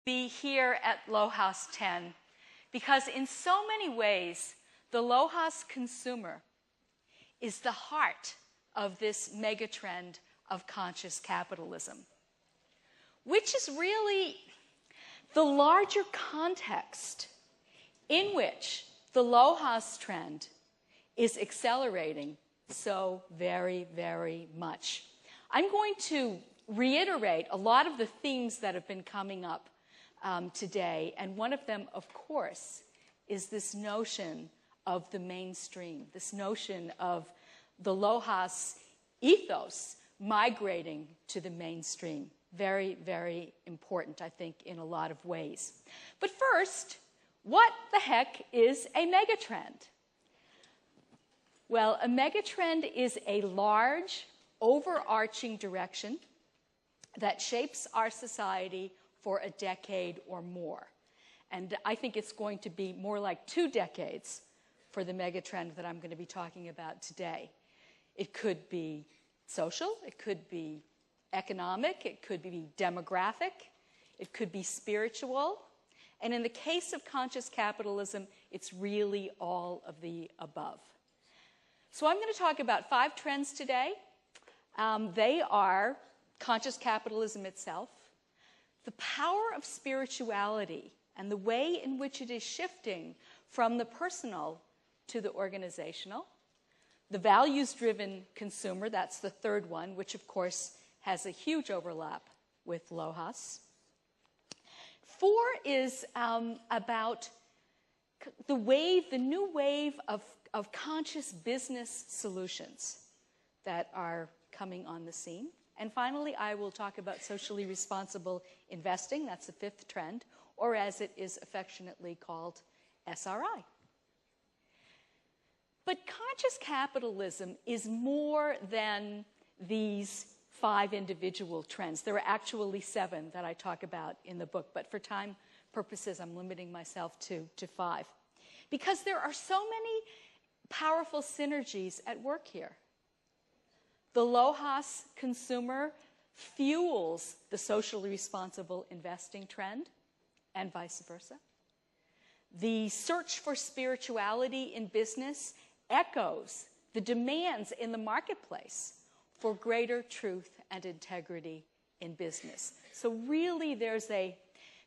Be here at LOHAS 10 because in so many ways, the LOHAS consumer is the heart of this megatrend of conscious capitalism, which is really the larger context in which the LOHAS trend is accelerating so very, very much. I'm going to reiterate a lot of the themes that have been coming up today, and one of them, of course, is this notion of the mainstream, this notion of the LOHAS ethos migrating to the mainstream. Very, very important, I think, in a lot of ways. But first, what the heck is a megatrend? Well, a megatrend is a large, overarching direction that shapes our society for a decade or more. And I think it's going to be more like 2 decades for the megatrend that I'm going to be talking about today. It could be social, it could be economic, it could be demographic, it could be spiritual. And in the case of conscious capitalism, it's really all of the above. So I'm going to talk about 5 trends today. They are conscious capitalism itself, the power of spirituality and the way in which it is shifting from the personal to the organizational, the values-driven consumer, that's the 3rd one, which of course has a huge overlap with LOHAS. 4 is about the new wave of conscious business solutions that are coming on the scene. And finally, I will talk about socially responsible investing. That's the 5th trend, or as it is affectionately called, SRI. But conscious capitalism is more than these 5 individual trends. There are actually 7 that I talk about in the book, but for time purposes, I'm limiting myself to 5. Because there are so many powerful synergies at work here. The LOHAS consumer fuels the socially responsible investing trend, and vice versa. The search for spirituality in business echoes the demands in the marketplace for greater truth and integrity in business. So really there's a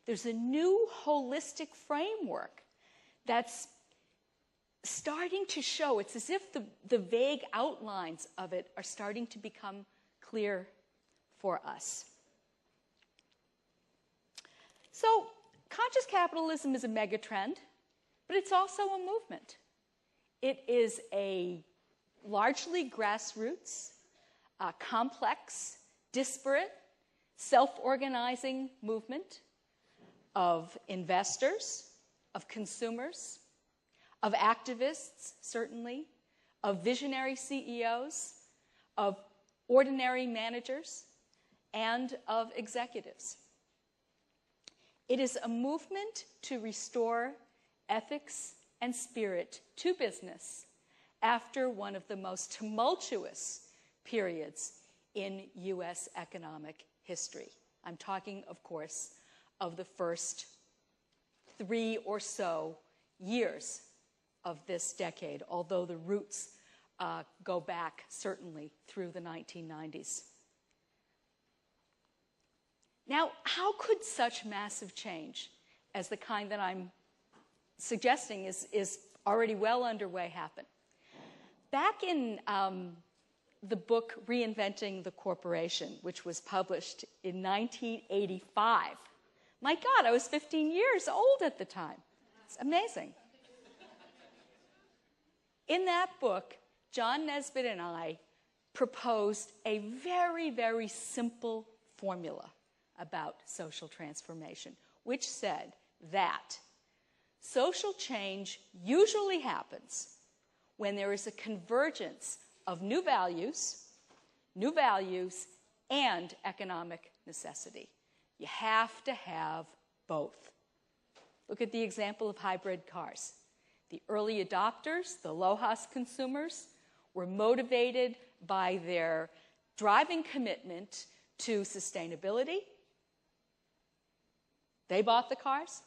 new holistic framework that's starting to show. It's as if the vague outlines of it are starting to become clear for us. So conscious capitalism is a megatrend, but it's also a movement. It is a largely grassroots, complex, disparate, self-organizing movement of investors, of consumers, of activists, certainly, of visionary CEOs, of ordinary managers, and of executives. It is a movement to restore ethics and spirit to business after one of the most tumultuous periods in U.S. economic history. I'm talking, of course, of the first 3 or so years of this decade, although the roots go back certainly through the 1990s. Now, how could such massive change as the kind that I'm suggesting is already well underway happen? Back in the book Reinventing the Corporation, which was published in 1985, my God, I was 15 years old at the time. It's amazing. In that book, John Nesbitt and I proposed a very, very simple formula about social transformation, which said that social change usually happens when there is a convergence of new values, and economic necessity. You have to have both. Look at the example of hybrid cars. The early adopters, the LOHAS consumers, were motivated by their driving commitment to sustainability, They bought the cars.